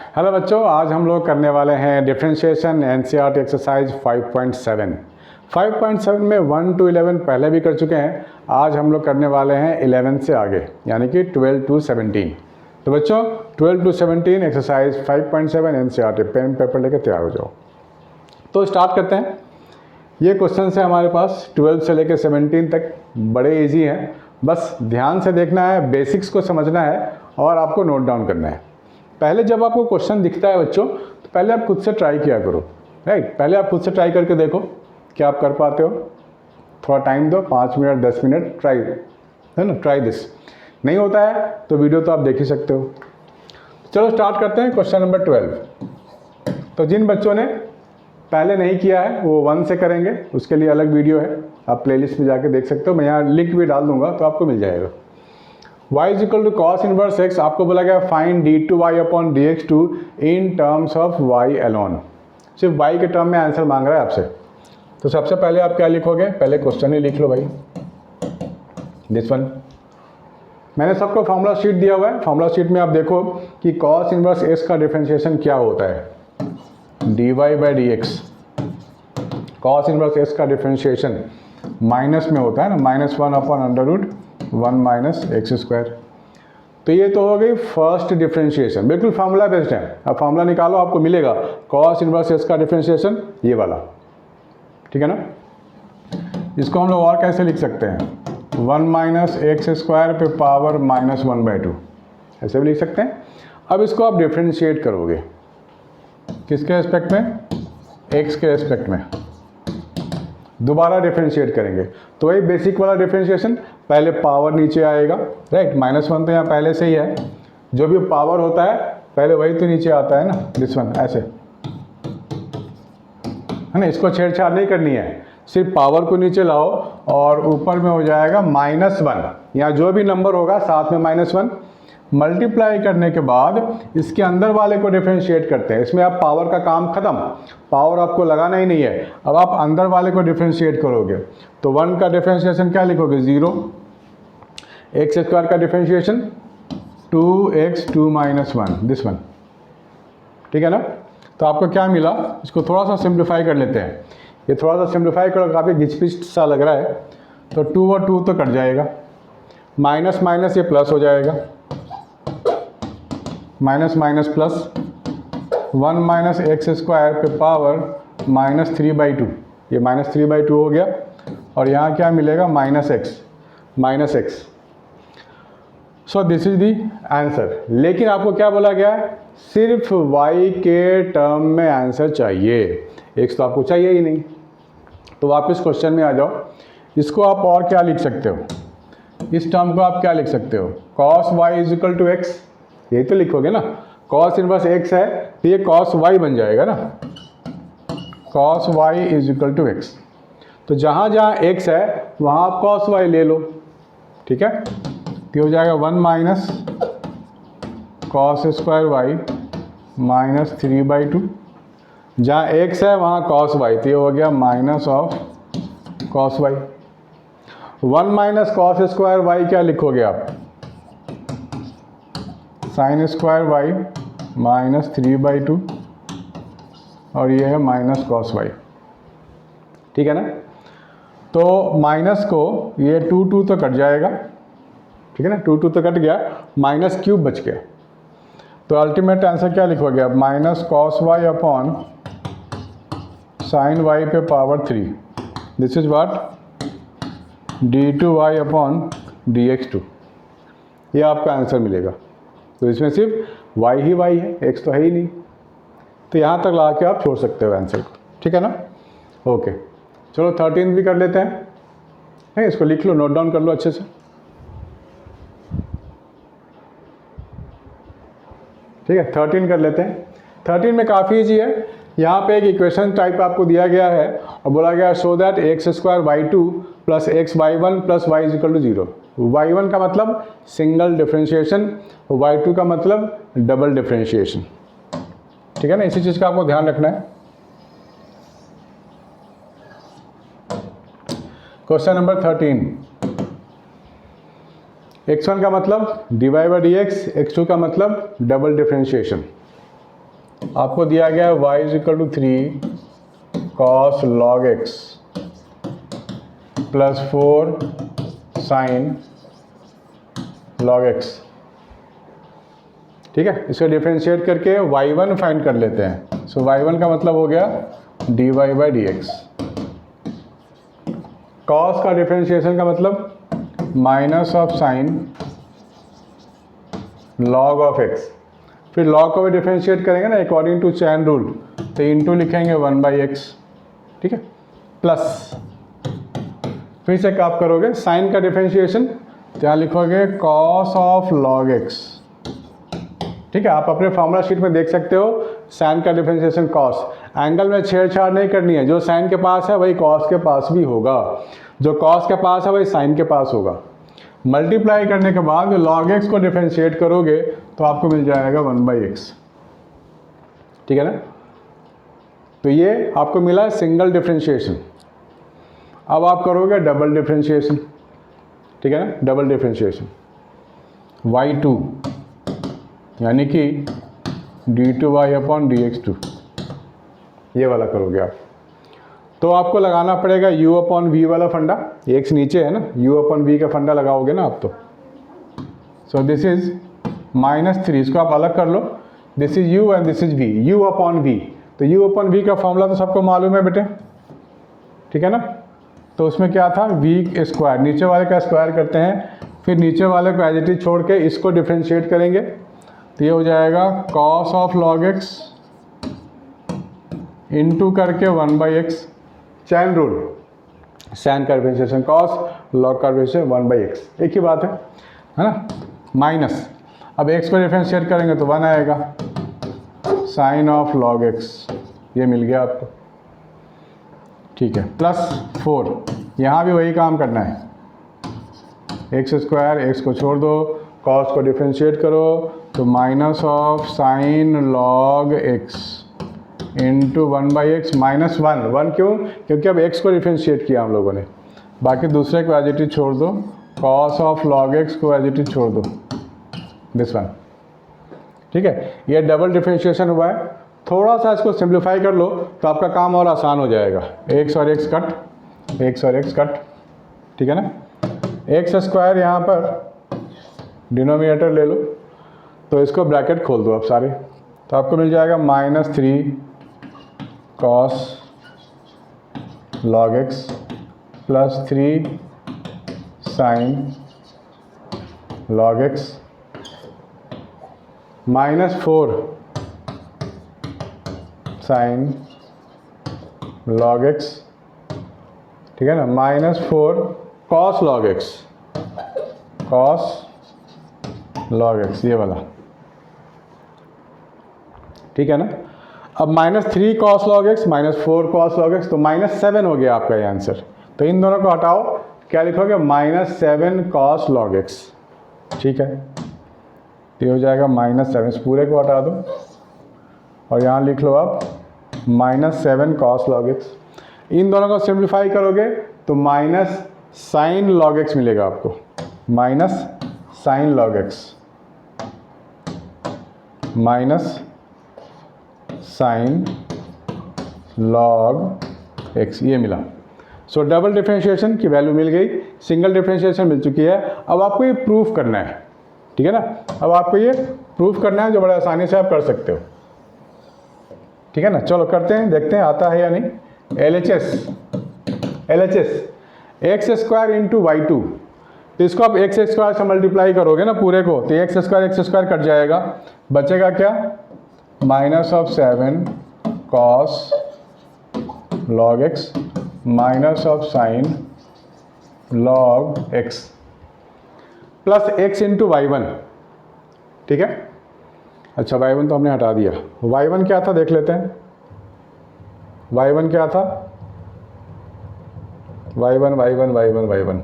Hello बच्चों, आज हम लोग करने वाले हैं डिफरेंशिएशन एनसीईआरटी एक्सरसाइज 5.7। 5.7 में 1 to 11 पहले भी कर चुके हैं। आज हम लोग करने वाले हैं 11 से आगे, यानी कि 12 to 17। तो बच्चों 12 to 17 exercise 5.7 NCERT, pen paper लेकर तैयार हो जाओ। तो स्टार्ट करते हैं। ये क्वेश्चन है हमारे पास 12 से लेकर 17 तक, बड़े इजी हैं। बस ध्यान से देखना है, बेसिक्स को समझना है और आपको नोट डाउन करना है। पहले जब आपको क्वेश्चन दिखता है बच्चों, तो पहले आप खुद से ट्राई किया करो, राइट। पहले आप खुद से ट्राई करके देखो क्या आप कर पाते हो। थोड़ा टाइम दो, 5 मिनट 10 मिनट ट्राई, है ना, ट्राई दिस। नहीं होता है तो वीडियो तो आप देख ही सकते हो। चलो स्टार्ट करते हैं क्वेश्चन नंबर 12। तो जिन बच्चों ने पहले नहीं किया है वो 1 से करेंगे, उसके लिए अलग वीडियो है, आप प्लेलिस्ट में जाके देख सकते हो। मैं यहाँ लिंक भी डाल दूंगा तो आपको मिल जाएगा। y is equal to cos inverse x, आपको बोला गया find d2y upon dx2 in terms of y alone. सिर्फ y के टर्म में आंसर मांग रहा है आपसे। तो सबसे पहले आप क्या लिखोगे, पहले क्वेश्चन ही लिख लो भाई, दिस वन। मैंने सबको फॉर्मूला शीट दिया हुआ है। फॉर्मूला शीट में आप देखो कि कॉस इनवर्स x का डिफरेंशिएशन क्या होता है, dy by d x. Cos inverse x का डिफरेंशिएशन माइनस में होता है ना, -1 upon under root 1 minus x square. तो ये तो हो गई फर्स्ट डिफरेंशिएशन, बिल्कुल फार्मूला बेस्ड है। अब फार्मूला निकालो, आपको मिलेगा कॉस इनवर्स एस का डिफरेंशिएशन ये वाला, ठीक है ना। इसको हम लोग और कैसे लिख सकते हैं, 1 माइनस एक्स स्क्वायर पे पावर -1/2, ऐसे भी लिख सकते हैं। अब इसको आप डिफरेंशिएट करोगे किसके रेस्पेक्ट में, एक्स के रेस्पेक्ट में। दोबारा डिफरेंशिएट करेंगे तो वही बेसिक वाला डिफरेंशिएशन, पहले पावर नीचे आएगा, राइट। -1 तो यहाँ पहले से ही है, जो भी पावर होता है पहले वही तो नीचे आता है ना, दिस वन, ऐसे, है ना। इसको छेड़छाड़ नहीं करनी है, सिर्फ पावर को नीचे लाओ और ऊपर में हो जाएगा -1। यहाँ जो भी नंबर होगा साथ में -1 मल्टीप्लाई करने के बाद इसके अंदर वाले को डिफरेंशिएट करते हैं। इसमें आप पावर का काम खत्म, पावर आपको लगाना ही नहीं है। अब आप अंदर वाले को डिफरेंशिएट करोगे तो 1 का डिफरेंशिएशन क्या लिखोगे, 0। एक्स स्क्वायर का डिफरेंशिएशन 2x2 - 1, दिस वन, ठीक है ना। तो आपको क्या मिला, इसको थोड़ा सा सिंप्लीफाई कर लेते हैं। ये थोड़ा सा सिंप्लीफाई करो, काफ़ी घिचपिच सा लग रहा है। तो 2 और 2 तो कट जाएगा, माइनस माइनस ये प्लस हो जाएगा, minus minus plus, 1 minus x square पे पावर -3/2, ये -3/2 हो गया। और यहाँ क्या मिलेगा, -x। So this is the answer. लेकिन आपको क्या बोला गया है, सिर्फ y के टर्म में आंसर चाहिए, x तो आपको चाहिए ही नहीं। तो वापस क्वेश्चन में आ जाओ। इसको आप और क्या लिख सकते हो, इस टर्म को आप क्या लिख सकते हो, cos y is equal to x, यही तो लिखोगे ना। cos इनवर्स x है तो ये cos y बन जाएगा ना, cos y is equal to x. तो जहाँ जहाँ x है वहाँ आप cos y ले लो, ठीक है। तो हो जाएगा 1 माइनस कॉस स्क्वायर वाई -3/2। जहाँ x है वहाँ cos y, तो ये हो गया minus of cos y। 1 minus cos square y क्या लिखोगे आप, साइन स्क्वायर वाई -3/2, और ये है माइनस कॉस वाई, ठीक है ना। तो माइनस को ये 2 तो कट जाएगा, ठीक है ना, 2 तो कट गया, माइनस क्यूब बच गया। तो अल्टीमेट आंसर क्या लिखोगे आप, minus cos y upon sine y पे power 3, this is what, d2y upon dx2, ये आपका आंसर मिलेगा। तो इसमें सिर्फ y ही y है, x तो है ही नहीं। तो यहाँ तक ला के आप छोड़ सकते हो आंसर को, ठीक है ना। ओके, चलो 13 भी कर लेते हैं, है, इसको लिख लो, नोट डाउन कर लो अच्छे से, ठीक है। 13 कर लेते हैं। 13 में काफ़ी ईजी है। यहाँ पे एक इक्वेशन टाइप आपको दिया गया है और बोला गया so that x square y2 plus x y1 plus y is equal to 0। y1 का मतलब सिंगल डिफरेंशिएशन, y2 का मतलब डबल डिफरेंशिएशन, ठीक है ना। इसी चीज़ का आपको ध्यान रखना है। क्वेश्चन नंबर 13, x1 का मतलब dy by d x, x2 का मतलब डबल डिफरेंशिएशन। आपको दिया गया है y equal to 3 cos log x plus 4 sin log x। ठीक है, इसे डिफ्रेंशिएट करके y1 फाइंड कर लेते हैं। सो y1 का मतलब हो गया dy by d x. Cos का डिफ्रेंशिएशन का मतलब minus of sine log of x. फिर लॉग को भी डिफ्रेंशिएट करेंगे ना अकॉर्डिंग टू चैन रूल, तो इंटू लिखेंगे 1 बाई एक्स। ठीक है, प्लस फिर से आप करोगे साइन का डिफ्रेंशिएशन, तो यहाँ लिखोगे कॉस ऑफ लॉग एक्स। ठीक है, आप अपने फॉर्मूला शीट में देख सकते हो साइन का डिफ्रेंशिएशन कॉस। एंगल में छेड़छाड़ नहीं करनी है, जो साइन के पास है वही कॉस के पास भी होगा, जो कॉस के पास है वही साइन के पास होगा। मल्टीप्लाई करने के बाद लॉग एक्स को डिफ्रेंशिएट करोगे तो आपको मिल जाएगा 1 बाई एक्स। ठीक है ना, तो ये आपको मिला है सिंगल डिफ्रेंशिएशन। अब आप करोगे डबल डिफ्रेंशिएशन। ठीक है ना, डबल डिफ्रेंशिएशन y2 यानी कि d2y अपॉन dx2, ये वाला करोगे आप। तो आपको लगाना पड़ेगा u अपॉन v वाला फंडा, x नीचे है ना, u अपॉन v का फंडा लगाओगे ना आप तो। सो दिस इज -3, इसको आप अलग कर लो, this is u and this is v, u upon v। तो u अपॉन v का फॉर्मूला तो सबको मालूम है बेटे। ठीक है ना, तो उसमें क्या था v स्क्वायर, नीचे वाले का स्क्वायर करते हैं, फिर नीचे वाले को एज इट इज छोड़ के इसको डिफ्रेंशिएट करेंगे, तो ये हो जाएगा cos of log x into करके 1 by x. Chain rule, sine का डिफ्रेंशिएशन कॉस, लॉग का डिफ्रेंशिएशन 1 बाई एक्स, एक ही बात है ना। माइनस, अब x को डिफ्रेंशिएट करेंगे तो 1 आएगा, साइन ऑफ लॉग x, ये मिल गया आपको। ठीक है, प्लस 4, यहाँ भी वही काम करना है, एक्स स्क्वायर, x को छोड़ दो, कॉस को डिफ्रेंशिएट करो तो minus of sine log x into 1 by x minus 1 क्यों? क्योंकि अब x को डिफ्रेंशिएट किया हम लोगों ने, बाकी दूसरे को एज इट इज छोड़ दो, कॉस ऑफ लॉग x को एज इट इज छोड़ दो, दिस वन। ठीक है, ये डबल डिफ्रेंशिएशन हुआ है। थोड़ा सा इसको सिंप्लीफाई कर लो तो आपका काम और आसान हो जाएगा। x और x कट, x और x कट। ठीक है ना, एक्स स्क्वायर यहाँ पर डिनोमिनेटर ले लो, तो इसको ब्रैकेट खोल दो आप सारे, तो आपको मिल जाएगा -3 cos log x plus 3 sin log x -4 sin log x। ठीक है ना, -4 cos log x, cos log x, ये वाला। ठीक है ना, अब -3 cos log x -4 cos log x, तो -7 हो गया आपका ये आंसर। तो इन दोनों को हटाओ, क्या लिखोगे -7 cos log x। ठीक है, तो ये हो जाएगा -7, इस पूरे को हटा दो और यहाँ लिख लो आप -7 cos log x। इन दोनों को सिंप्लीफाई करोगे तो माइनस साइन log x मिलेगा आपको, minus sine log x minus sine log x, ये मिला। सो डबल डिफ्रेंशिएशन की वैल्यू मिल गई, सिंगल डिफ्रेंशिएशन मिल चुकी है। अब आपको ये प्रूफ करना है। ठीक है ना, अब आपको ये प्रूफ करना है, जो बड़े आसानी से आप कर सकते हो। ठीक है ना, चलो करते हैं, देखते हैं आता है या नहीं। LHS x square into y2, तो इसको आप एक्स स्क्वायर से मल्टीप्लाई करोगे ना पूरे को, तो एक्स स्क्वायर कट जाएगा, बचेगा क्या -7 cos log x minus of sine log x plus x into y1। ठीक है, अच्छा y1 तो हमने हटा दिया, y1 क्या था देख लेते हैं। y1 क्या था, y1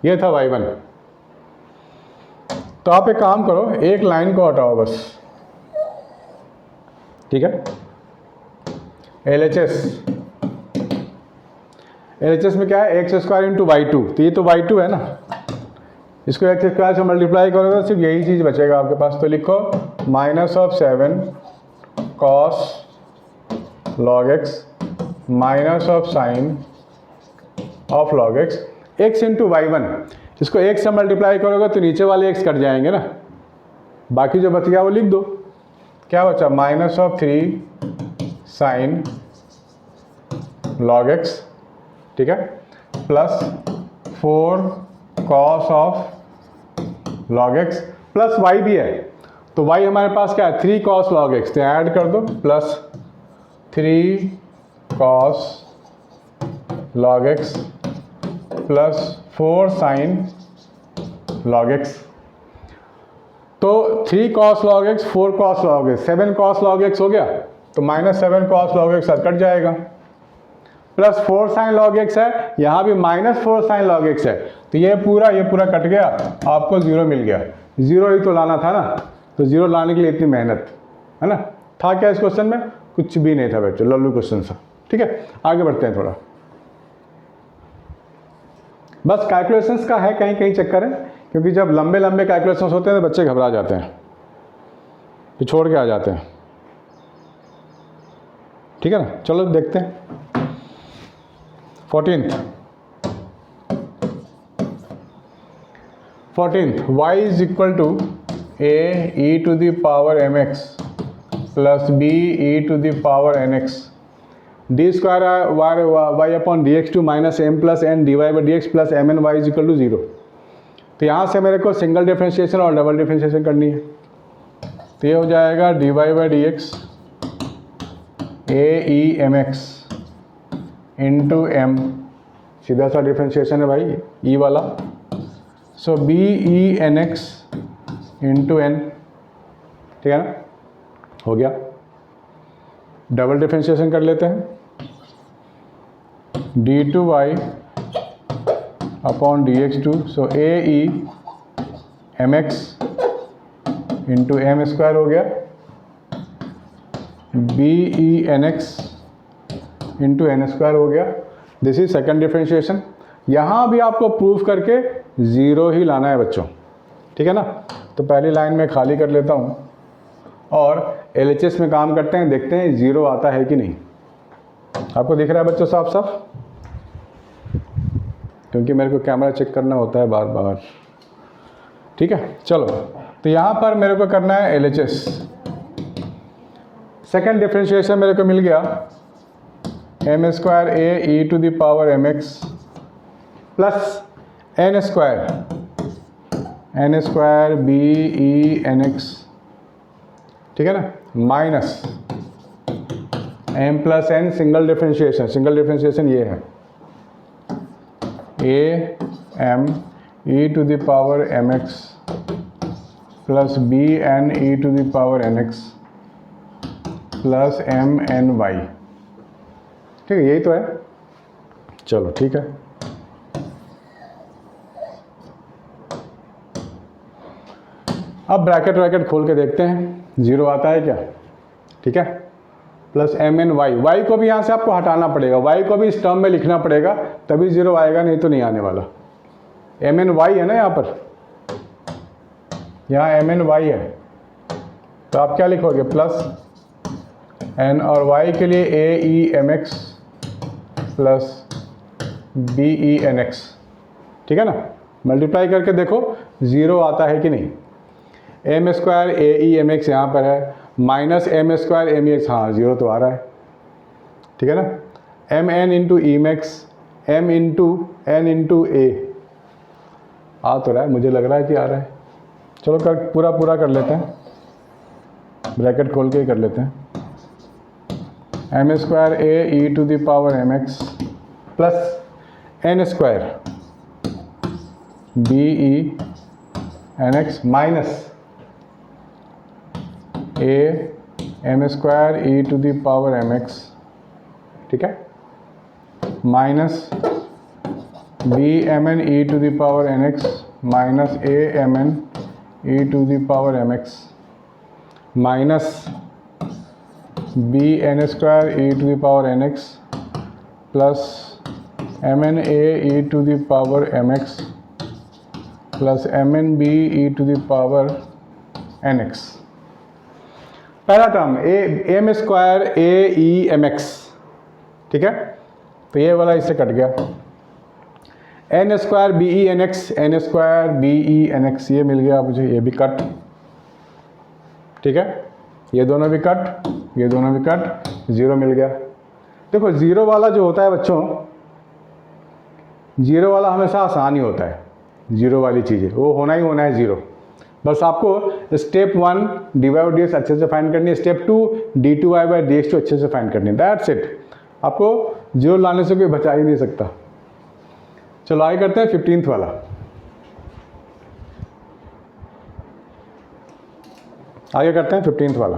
ये था y1। तो आप एक काम करो, एक लाइन को हटाओ बस। ठीक है, LHS में क्या है, एक्स स्क्वायर इंटू y2, तो ये तो y2 है ना, इसको एक्स स्क्वायर से मल्टीप्लाई करोगे तो सिर्फ यही चीज़ बचेगा आपके पास। तो लिखो -7 cos log x -sin of log x x into y1। इसको x से मल्टीप्लाई करोगे तो नीचे वाले x कट जाएंगे ना, बाकी जो बच गया वो लिख दो। क्या बचा? -3 sin log x, ठीक है, plus 4 cos of log x plus y भी है, तो y हमारे पास क्या है? 3 cos log x, तो ऐड कर दो, plus 3 cos log x plus 4 sin log x। तो 3 cos log x, 4 cos log x, 7 cos log x हो गया, तो -7 cos log x कट जाएगा, प्लस 4 sin log x है, यहाँ भी -4 sin log x है, तो ये पूरा कट गया, आपको 0 मिल गया। 0 ही तो लाना था ना, तो 0 लाने के लिए इतनी मेहनत, है ना। था क्या इस क्वेश्चन में? कुछ भी नहीं था बच्चों, लल्लू क्वेश्चन था। ठीक है, आगे बढ़ते हैं थोड़ा। बस कैलकुलेशंस का है कहीं कहीं चक्कर है, क्योंकि जब लंबे लंबे कैलकुलेशंस होते हैं तो बच्चे घबरा जाते हैं, तो छोड़ के आ जाते हैं। ठीक है ना, चलो देखते हैं। 14th y is equal to a e to the power mx plus b e to the power nx d square y upon d x to minus m plus n d y by d x plus m n y is equal to 0। तो यहाँ से मेरे को single differentiation और double differentiation करनी है, तो ये हो जाएगा d y by d x a e m x into M, सीधा सा डिफ्रेंशिएशन है भाई ई वाला, so b e n x into n, ठीक है ना, हो गया। डबल डिफ्रेंशिएशन कर लेते हैं, d two y upon d x two, so a e m x into m square हो गया, b e n x into n square हो गया। This is second differentiation. यहाँ भी आपको प्रूफ करके 0 ही लाना है बच्चों, ठीक है ना। तो पहली लाइन में खाली कर लेता हूँ और LHS में काम करते हैं, देखते हैं 0 आता है कि नहीं। आपको दिख रहा है बच्चों साफ साफ? क्योंकि मेरे को कैमरा चेक करना होता है बार बार, ठीक है। चलो, तो यहाँ पर मेरे को करना है LHS। सेकेंड डिफ्रेंशिएशन मेरे को मिल गया m square a e to the power m x plus n square b e n x, ठीक है ना, minus m plus n single differentiation ये है a m e to the power m x plus b n e to the power n x plus m n y, ठीक है, यही तो है। चलो ठीक है, अब ब्रैकेट खोल के देखते हैं 0 आता है क्या, ठीक है। Plus m n y, y को भी यहाँ से आपको हटाना पड़ेगा, वाई को भी इस टर्म में लिखना पड़ेगा, तभी 0 आएगा, नहीं तो नहीं आने वाला। एम एन वाई है ना यहाँ पर, यहाँ एम एन वाई है, तो आप क्या लिखोगे? प्लस एन और वाई के लिए a e m x plus b e n x, ठीक है ना। मल्टीप्लाई करके देखो 0 आता है कि नहीं। M square a e m x यहाँ पर है, minus m square m e x, हाँ 0 तो आ रहा है, ठीक है ना। M n into e max m into n into a आ तो रहा है, मुझे लग रहा है कि आ रहा है। चलो पूरा कर लेते हैं, ब्रैकेट खोल के ही कर लेते हैं। M square a e to the power m x plus n square b e n x minus a m square e to the power m x, ठीक है, minus b m n e to the power n x minus a m n e to the power m x minus b n square e to the power n x plus m n a e to the power m x plus m n b e to the power n x. पहला term m square a e m x, ठीक है, तो ये वाला इससे cut गया। N square b e n x, n square b e n x ये मिल गया मुझे, ये भी कट, ठीक है, ये दोनों भी कट, ये दोनों भी कट, ज़ीरो मिल गया। देखो ज़ीरो वाला जो होता है बच्चों, ज़ीरो वाला हमेशा आसान ही होता है, ज़ीरो वाली चीज़ें वो होना ही होना है ज़ीरो। बस आपको step 1 dy by d x अच्छे से फाइंड करनी है, step 2 d2y by d x अच्छे से फाइंड करनी है, दैट्स इट। आपको जीरो लाने से कोई बचा ही नहीं सकता। चलो आगे करते हैं 15th वाला। आगे करते हैं 15th वाला।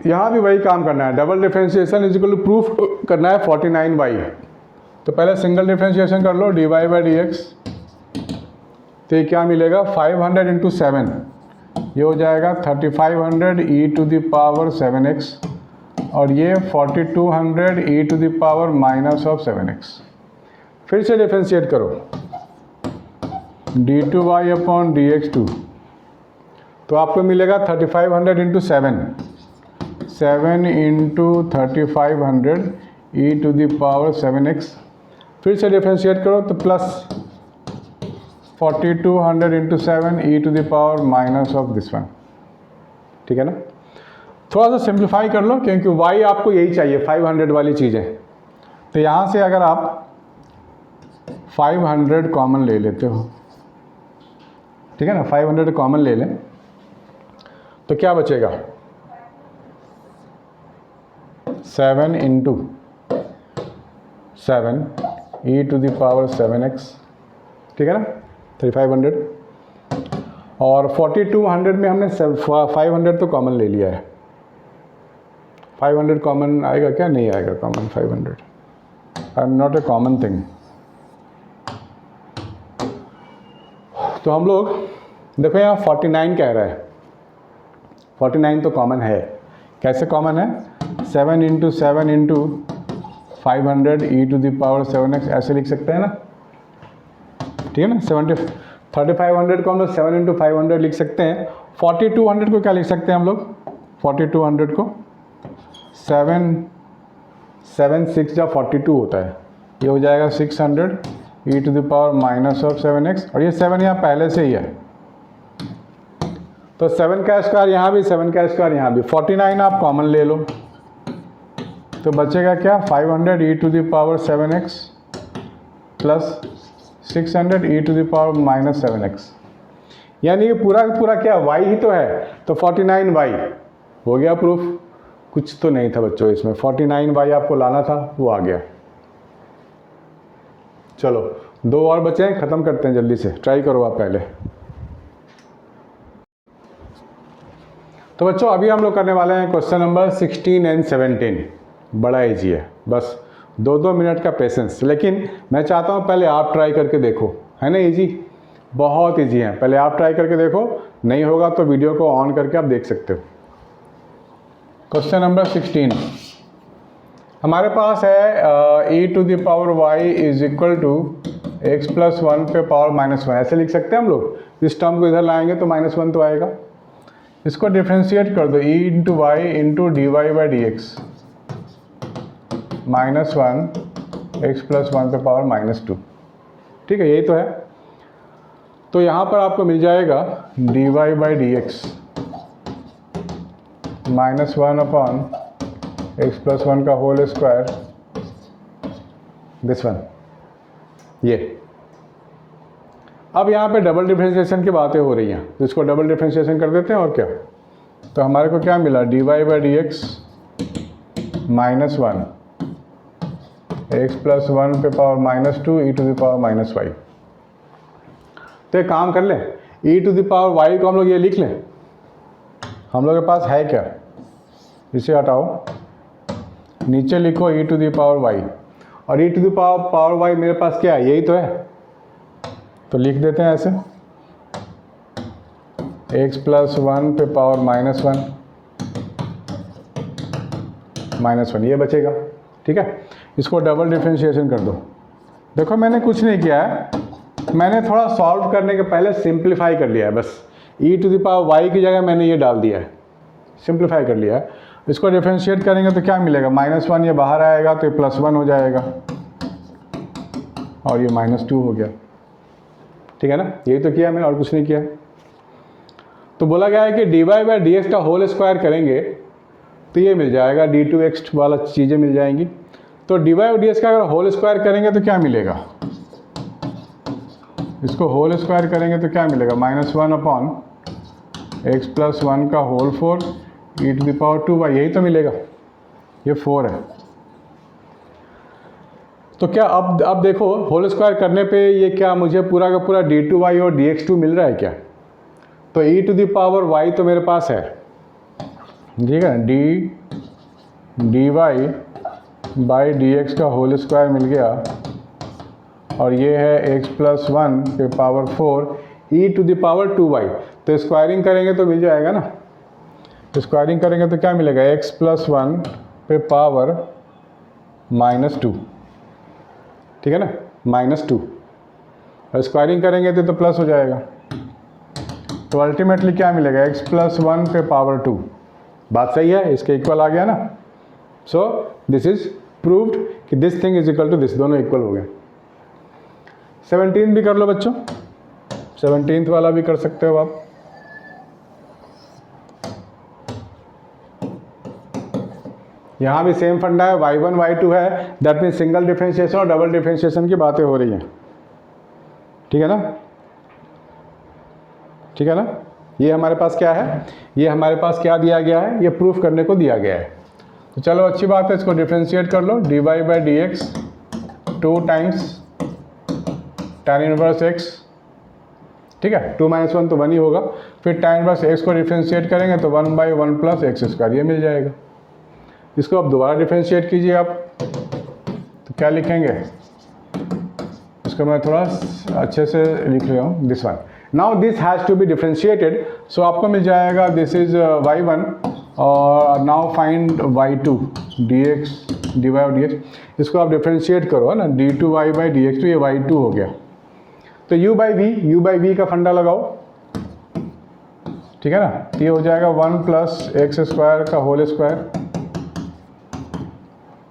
यहाँ भी वही काम करना है, double differentiation is equal to proof करना है 49y। तो पहले सिंगल डिफरेंशिएशन कर लो dy बाई डी एक्स, तो ये क्या मिलेगा 500 इंटू 7, ये हो जाएगा 3500 e to the power 7x, और ये 4200 e to the power minus of 7x। फिर से डिफरेंशिएट करो d2y अपॉन dx2, तो आपको मिलेगा 3500 into 7 into 3500 e to the power 7x। फिर से डिफरेंशिएट करो तो plus 4200 into 7 e to the power minus of this one, ठीक है ना। थोड़ा सा सिंप्लीफाई कर लो क्योंकि y आपको यही चाहिए 500 वाली चीज़ें। तो यहाँ से अगर आप 500 कॉमन ले लेते हो, ठीक है ना, 500 कॉमन ले लें तो क्या बचेगा 7 into 7 e to the power 7x, ठीक है ना, 3500, और 4200 में हमने 500 तो कॉमन ले लिया है। 500 कॉमन आएगा क्या, नहीं आएगा common 500, I am not a common thing. तो हम लोग देखो यहाँ 49 कह रहा है, 49 तो कॉमन है। कैसे कॉमन है, 7 into 7 into 500 e to the power 7x ऐसे लिख सकते हैं ना, ठीक है ना। 3500 को हम लोग 7 इंटू 500 लिख सकते हैं। 4200 को क्या लिख सकते हैं हम लोग, 4200 को 7 6 या 42 होता है, ये हो जाएगा 600 e to the power minus of 7x, और ये 7 यहाँ पहले से ही है, तो 7 का स्क्वायर यहाँ भी, 7 का स्क्वायर यहाँ भी। 49 आप कॉमन ले लो तो बचेगा क्या 500 e to the power 7x प्लस 600 e to the power minus 7x, यानी कि पूरा का पूरा क्या y ही तो है, तो 49y हो गया प्रूफ। कुछ तो नहीं था बच्चों इसमें, 49y आपको लाना था, वो आ गया। चलो 2 और बचे हैं, ख़त्म करते हैं जल्दी से, ट्राई करो आप पहले। तो बच्चों अभी हम लोग करने वाले हैं क्वेश्चन नंबर 16 एंड 17। बड़ा ईजी है, बस 2-2 मिनट का पेशेंस, लेकिन मैं चाहता हूँ पहले आप ट्राई करके देखो, है ना। ईजी, बहुत ईजी है, पहले आप ट्राई करके देखो, नहीं होगा तो वीडियो को ऑन करके आप देख सकते हो। क्वेश्चन नंबर 16 हमारे पास है e to the power y is equal to x plus 1 पे पावर माइनस 1, ऐसे लिख सकते हैं हम लोग। इस टर्म को इधर लाएंगे तो -1 तो आएगा, इसको डिफ्रेंशिएट कर दो e into y into d y by d x -1 x plus 1 पे पावर -2, ठीक है, यही तो है। तो यहाँ पर आपको मिल जाएगा d y by d x -1 upon x plus 1 का होल स्क्वायर, दिस वन, ये। अब यहाँ पे डबल डिफरेंशिएशन की बातें हो रही हैं, तो इसको डबल डिफरेंशिएशन कर देते हैं और क्या। तो हमारे को क्या मिला d y by d x -1 x plus 1 पे power -2 e to the power -y। तो एक काम कर लें, e to the power y को हम लोग ये लिख लें, हम लोग के पास है क्या, इसे हटाओ, नीचे लिखो e to the power y, और e to the power y मेरे पास क्या है, यही तो है, तो लिख देते हैं ऐसे x प्लस 1 पे पावर -1 -1 ये बचेगा। ठीक है, इसको डबल डिफ्रेंशिएशन कर दो। देखो मैंने कुछ नहीं किया है, मैंने थोड़ा सॉल्व करने के पहले सिंप्लीफाई कर लिया है बस। e⁻y की जगह मैंने ये डाल दिया है, सिंप्लीफाई कर लिया है। इसको डिफ्रेंशिएट करेंगे तो क्या मिलेगा, -1 ये बाहर आएगा तो ये +1 हो जाएगा और ये -2 हो गया। ठीक है ना, यही तो किया मैंने और कुछ नहीं किया। तो बोला गया है कि dy/dx का होल स्क्वायर करेंगे तो ये मिल जाएगा, d2x वाला चीज़ें मिल जाएंगी। तो dy/dx का अगर होल स्क्वायर करेंगे तो क्या मिलेगा, इसको होल स्क्वायर करेंगे तो क्या मिलेगा, -1/x+1 का होल 4 e⁻²y, यही तो मिलेगा, ये 4 है। तो क्या अब देखो होल स्क्वायर करने पे ये क्या मुझे पूरा का पूरा d2y और dx2 मिल रहा है क्या, तो e⁻y तो मेरे पास है, ठीक है, dy/dx का होल स्क्वायर मिल गया और ये है x+1 पे पावर 4 e⁻²y। तो स्क्वायरिंग करेंगे तो मिल जाएगा ना, स्क्वायरिंग करेंगे तो क्या मिलेगा, x+1 पे पावर -2, ठीक है ना, -2, और स्क्वायरिंग करेंगे तो प्लस हो जाएगा। तो अल्टीमेटली क्या मिलेगा, x+1 पे पावर 2। बात सही है, इसके इक्वल आ गया ना। सो दिस इज प्रूव्ड कि this thing is equal to this, दोनों इक्वल हो गए। 17 भी कर लो बच्चों, 17th वाला भी कर सकते हो आप। यहाँ भी सेम फंडा है, y1 y2 है, दैट मीन्स सिंगल डिफ्रेंशिएशन और डबल डिफ्रेंशिएशन की बातें हो रही हैं। ठीक है ना, ठीक है ना। ये हमारे पास क्या है, ये हमारे पास क्या दिया गया है, ये प्रूफ करने को दिया गया है। तो चलो अच्छी बात है, इसको डिफ्रेंशिएट कर लो, dy/dx 2 times tan inverse x, ठीक है, 2 - 1 तो 1 ही होगा। फिर tan इनवर्स x को डिफ्रेंशिएट करेंगे तो 1/1 + x², ये मिल जाएगा। इसको अब दोबारा डिफ्रेंशिएट कीजिए आप, तो क्या लिखेंगे, इसको मैं थोड़ा अच्छे से लिख रहा हूँ, this one. Now this has to be differentiated, so आपको मिल जाएगा दिस इज y1 और now find y2 dx dy/dx। इसको आप डिफ्रेंशिएट करो है ना, d2y/dx, तो ये y2 हो गया। तो u/v का फंडा लगाओ, ठीक है ना, तो ये हो जाएगा 1 + x² का whole square,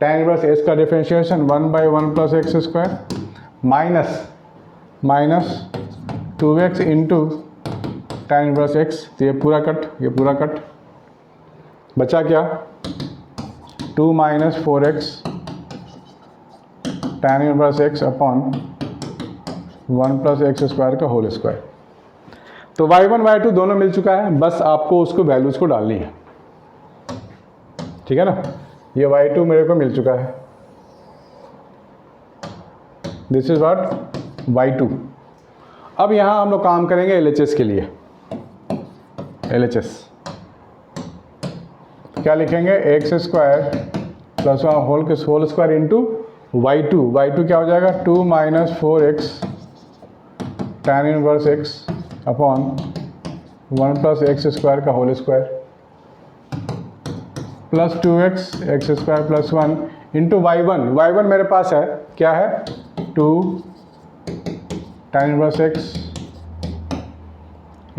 tan inverse s का differentiation 1/1 + x² minus 2x into tan inverse x, तो ये पूरा कट, ये पूरा कट, बचा क्या, 2 - 4x tan inverse x upon 1 + x² का होल स्क्वायर। तो y1 y2 दोनों मिल चुका है, बस आपको उसको वैल्यूज को डालनी है, ठीक है ना। ये y2 मेरे को मिल चुका है, दिस इज व्हाट y2। अब यहाँ हम लोग काम करेंगे LHS के लिए। LHS क्या लिखेंगे, x² + 1 whole square into y2। y2 क्या हो जाएगा, 2 - 4x tan inverse x upon 1 + x² का whole square plus 2x x² + 1 into y1 मेरे पास है, क्या है, 2 tan inverse x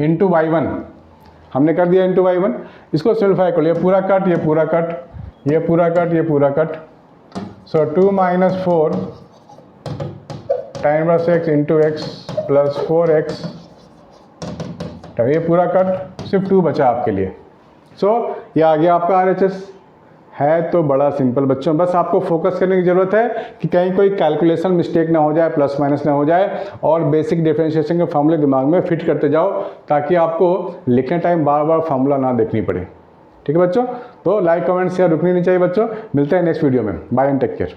into y1, हमने कर दिया इंटू y1। इसको सिंप्लीफाई कर लिया, पूरा कट, ये पूरा कट, ये पूरा कट, ये पूरा कट। सो 2 - 4 tan inverse x into x plus 4x, तो ये पूरा कट, सिर्फ 2 बचा आपके लिए। सो ये आ गया आपका RHS। है तो बड़ा सिंपल बच्चों, बस आपको फोकस करने की ज़रूरत है कि कहीं कोई कैलकुलेशन मिस्टेक ना हो जाए, प्लस माइनस ना हो जाए, और बेसिक डिफरेंशिएशन के फॉर्मूले दिमाग में फिट करते जाओ ताकि आपको लिखने टाइम बार बार फॉर्मूला ना देखनी पड़े। ठीक है बच्चों, तो लाइक कमेंट शेयर रुकनी नहीं चाहिए बच्चों। मिलते हैं नेक्स्ट वीडियो में, बाय एंड टेक केयर।